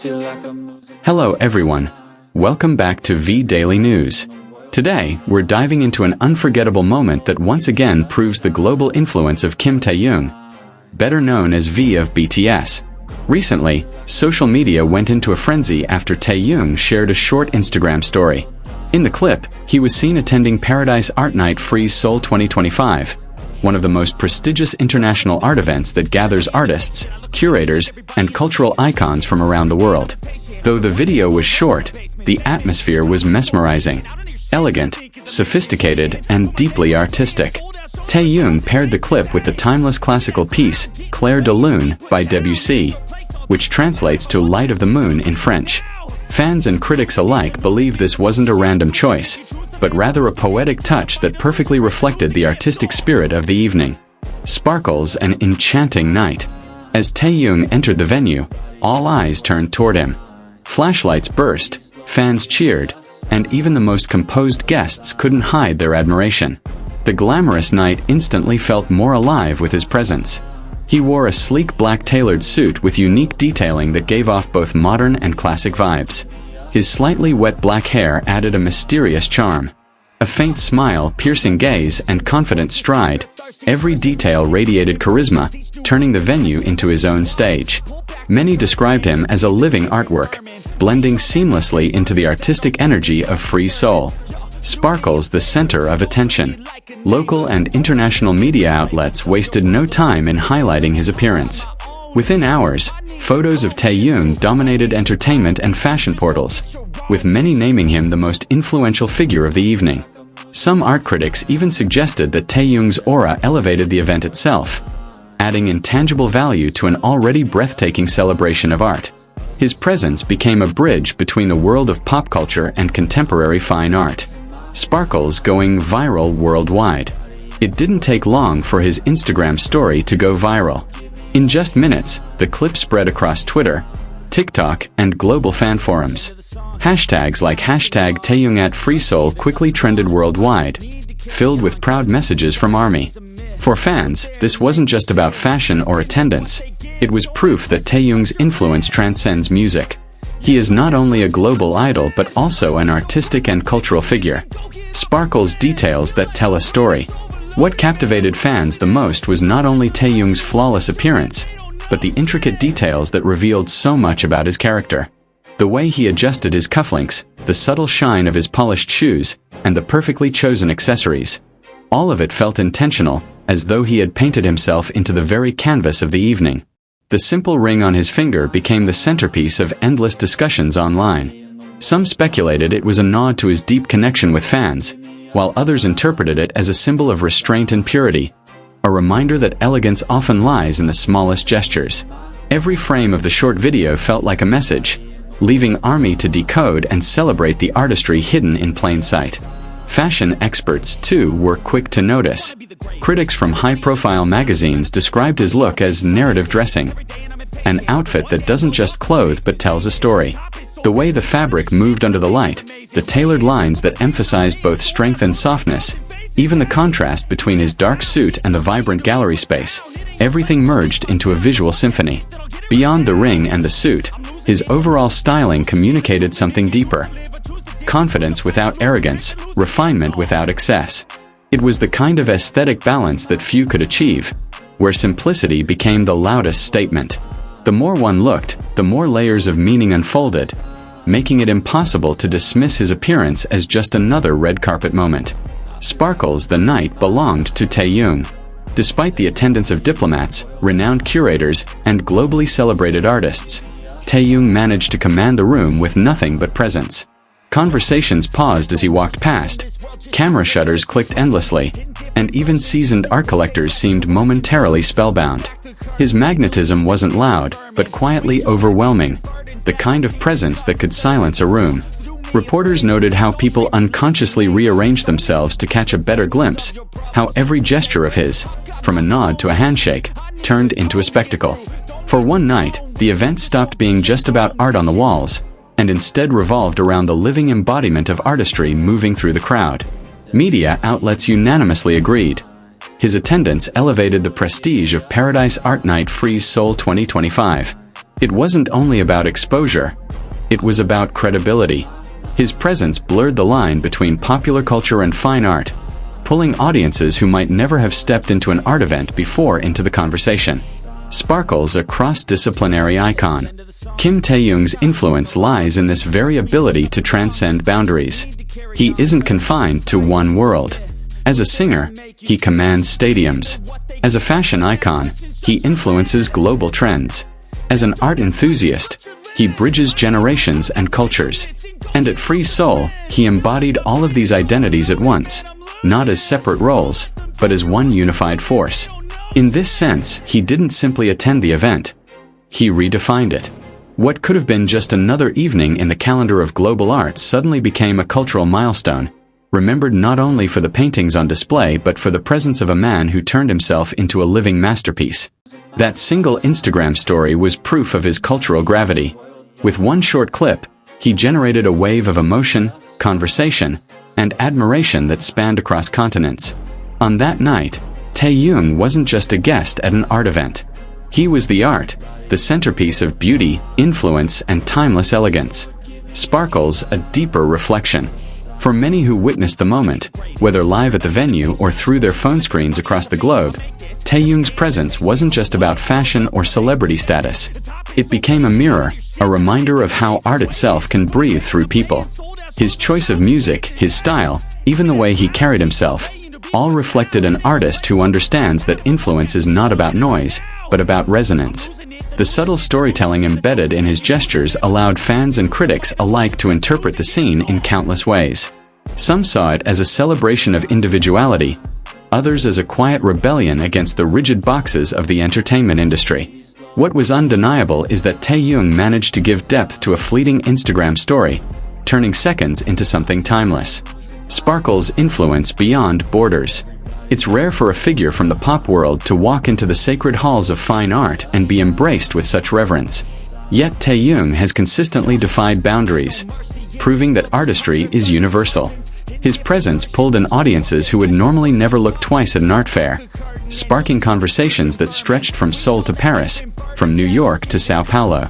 Hello everyone. Welcome back to V Daily News. Today, we're diving into an unforgettable moment that once again proves the global influence of Taehyung, better known as V of BTS. Recently, social media went into a frenzy after Taehyung shared a short Instagram story. In the clip, he was seen attending Paradise Art Night Freeze Seoul 2025, one of the most prestigious international art events that gathers artists, curators, and cultural icons from around the world. Though the video was short, the atmosphere was mesmerizing, elegant, sophisticated, and deeply artistic. Taehyung paired the clip with the timeless classical piece, Clair de Lune, by Debussy, which translates to Light of the Moon in French. Fans and critics alike believe this wasn't a random choice, but rather a poetic touch that perfectly reflected the artistic spirit of the evening. Sparkles an enchanting night. As Taehyung entered the venue, all eyes turned toward him. Flashlights burst, fans cheered, and even the most composed guests couldn't hide their admiration. The glamorous night instantly felt more alive with his presence. He wore a sleek black tailored suit with unique detailing that gave off both modern and classic vibes. His slightly wet black hair added a mysterious charm. A faint smile, piercing gaze, and confident stride, every detail radiated charisma, turning the venue into his own stage. Many described him as a living artwork, blending seamlessly into the artistic energy of Free Seoul. Sparkles the center of attention. Local and international media outlets wasted no time in highlighting his appearance. Within hours, photos of Taehyung dominated entertainment and fashion portals, with many naming him the most influential figure of the evening. Some art critics even suggested that Taehyung's aura elevated the event itself, adding intangible value to an already breathtaking celebration of art. His presence became a bridge between the world of pop culture and contemporary fine art. Sparkles going viral worldwide. It didn't take long for his Instagram story to go viral. In just minutes, the clip spread across Twitter, TikTok, and global fan forums. Hashtags like #TaehyungAtFreeSeoul quickly trended worldwide, filled with proud messages from ARMY. For fans, this wasn't just about fashion or attendance. It was proof that Taehyung's influence transcends music. He is not only a global idol but also an artistic and cultural figure. Sparkles details that tell a story. What captivated fans the most was not only Taehyung's flawless appearance, but the intricate details that revealed so much about his character. The way he adjusted his cufflinks, the subtle shine of his polished shoes, and the perfectly chosen accessories. All of it felt intentional, as though he had painted himself into the very canvas of the evening. The simple ring on his finger became the centerpiece of endless discussions online. Some speculated it was a nod to his deep connection with fans, while others interpreted it as a symbol of restraint and purity, a reminder that elegance often lies in the smallest gestures. Every frame of the short video felt like a message, leaving ARMY to decode and celebrate the artistry hidden in plain sight. Fashion experts, too, were quick to notice. Critics from high-profile magazines described his look as narrative dressing, an outfit that doesn't just clothe but tells a story. The way the fabric moved under the light, the tailored lines that emphasized both strength and softness, even the contrast between his dark suit and the vibrant gallery space, everything merged into a visual symphony. Beyond the ring and the suit, his overall styling communicated something deeper. Confidence without arrogance, refinement without excess. It was the kind of aesthetic balance that few could achieve, where simplicity became the loudest statement. The more one looked, the more layers of meaning unfolded, making it impossible to dismiss his appearance as just another red carpet moment. Sparkles the night belonged to Taehyung. Despite the attendance of diplomats, renowned curators, and globally celebrated artists, Taehyung managed to command the room with nothing but presence. Conversations paused as he walked past, camera shutters clicked endlessly, and even seasoned art collectors seemed momentarily spellbound. His magnetism wasn't loud, but quietly overwhelming, the kind of presence that could silence a room. Reporters noted how people unconsciously rearranged themselves to catch a better glimpse, how every gesture of his, from a nod to a handshake, turned into a spectacle. For one night, the event stopped being just about art on the walls, and instead revolved around the living embodiment of artistry moving through the crowd. Media outlets unanimously agreed. His attendance elevated the prestige of Paradise Art Night Freeze Seoul 2025. It wasn't only about exposure. It was about credibility. His presence blurred the line between popular culture and fine art, pulling audiences who might never have stepped into an art event before into the conversation. Sparkle's a cross-disciplinary icon. Kim Taehyung's influence lies in this very ability to transcend boundaries. He isn't confined to one world. As a singer, he commands stadiums. As a fashion icon, he influences global trends. As an art enthusiast, he bridges generations and cultures. And at Free Soul, he embodied all of these identities at once, not as separate roles, but as one unified force. In this sense, he didn't simply attend the event. He redefined it. What could have been just another evening in the calendar of global art suddenly became a cultural milestone, remembered not only for the paintings on display but for the presence of a man who turned himself into a living masterpiece. That single Instagram story was proof of his cultural gravity. With one short clip, he generated a wave of emotion, conversation, and admiration that spanned across continents. On that night, Taehyung wasn't just a guest at an art event. He was the art, the centerpiece of beauty, influence, and timeless elegance. Sparkle's a deeper reflection. For many who witnessed the moment, whether live at the venue or through their phone screens across the globe, Taehyung's presence wasn't just about fashion or celebrity status. It became a mirror, a reminder of how art itself can breathe through people. His choice of music, his style, even the way he carried himself, all reflected an artist who understands that influence is not about noise, but about resonance. The subtle storytelling embedded in his gestures allowed fans and critics alike to interpret the scene in countless ways. Some saw it as a celebration of individuality, others as a quiet rebellion against the rigid boxes of the entertainment industry. What was undeniable is that Taehyung managed to give depth to a fleeting Instagram story, turning seconds into something timeless. Sparkle's influence beyond borders. It's rare for a figure from the pop world to walk into the sacred halls of fine art and be embraced with such reverence. Yet Taehyung has consistently defied boundaries, proving that artistry is universal. His presence pulled in audiences who would normally never look twice at an art fair, sparking conversations that stretched from Seoul to Paris, from New York to Sao Paulo.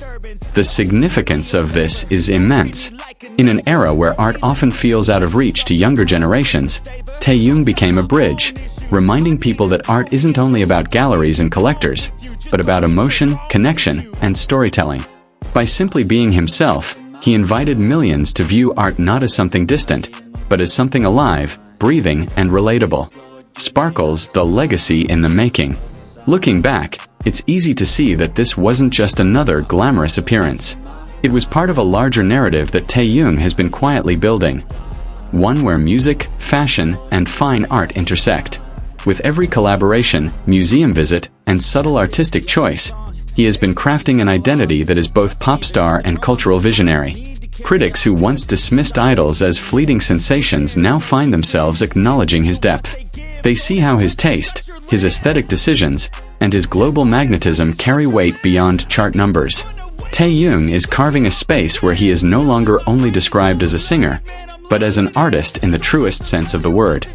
The significance of this is immense. In an era where art often feels out of reach to younger generations, Taehyung became a bridge, reminding people that art isn't only about galleries and collectors, but about emotion, connection, and storytelling. By simply being himself, he invited millions to view art not as something distant, but as something alive, breathing, and relatable. Sparkle's the legacy in the making. Looking back, it's easy to see that this wasn't just another glamorous appearance. It was part of a larger narrative that Taehyung has been quietly building. One where music, fashion, and fine art intersect. With every collaboration, museum visit, and subtle artistic choice, he has been crafting an identity that is both pop star and cultural visionary. Critics who once dismissed idols as fleeting sensations now find themselves acknowledging his depth. They see how his taste, his aesthetic decisions, and his global magnetism carry weight beyond chart numbers. Taehyung is carving a space where he is no longer only described as a singer, but as an artist in the truest sense of the word.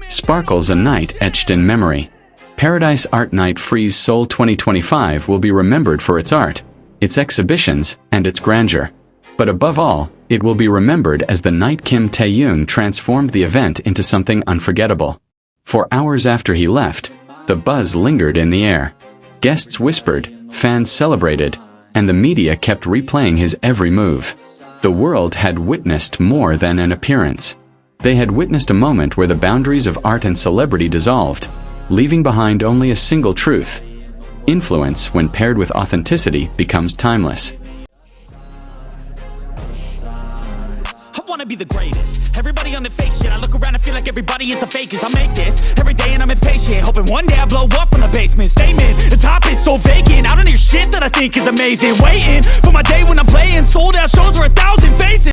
Sparkle's a night etched in memory. Paradise Art Night Freeze Seoul 2025 will be remembered for its art, its exhibitions, and its grandeur. But above all, it will be remembered as the night Kim Taehyung transformed the event into something unforgettable. For hours after he left, the buzz lingered in the air. Guests whispered, fans celebrated, and the media kept replaying his every move. The world had witnessed more than an appearance. They had witnessed a moment where the boundaries of art and celebrity dissolved, leaving behind only a single truth. Influence, when paired with authenticity, becomes timeless. I wanna be the greatest. Everybody on the fake shit. I look around and feel like everybody is the fakest. I make this every day and I'm impatient, hoping one day I blow up from the basement. Statement, the top is so vacant. I don't hear shit that I think is amazing. Waiting for my day when I'm playing sold out shows for 1,000 faces.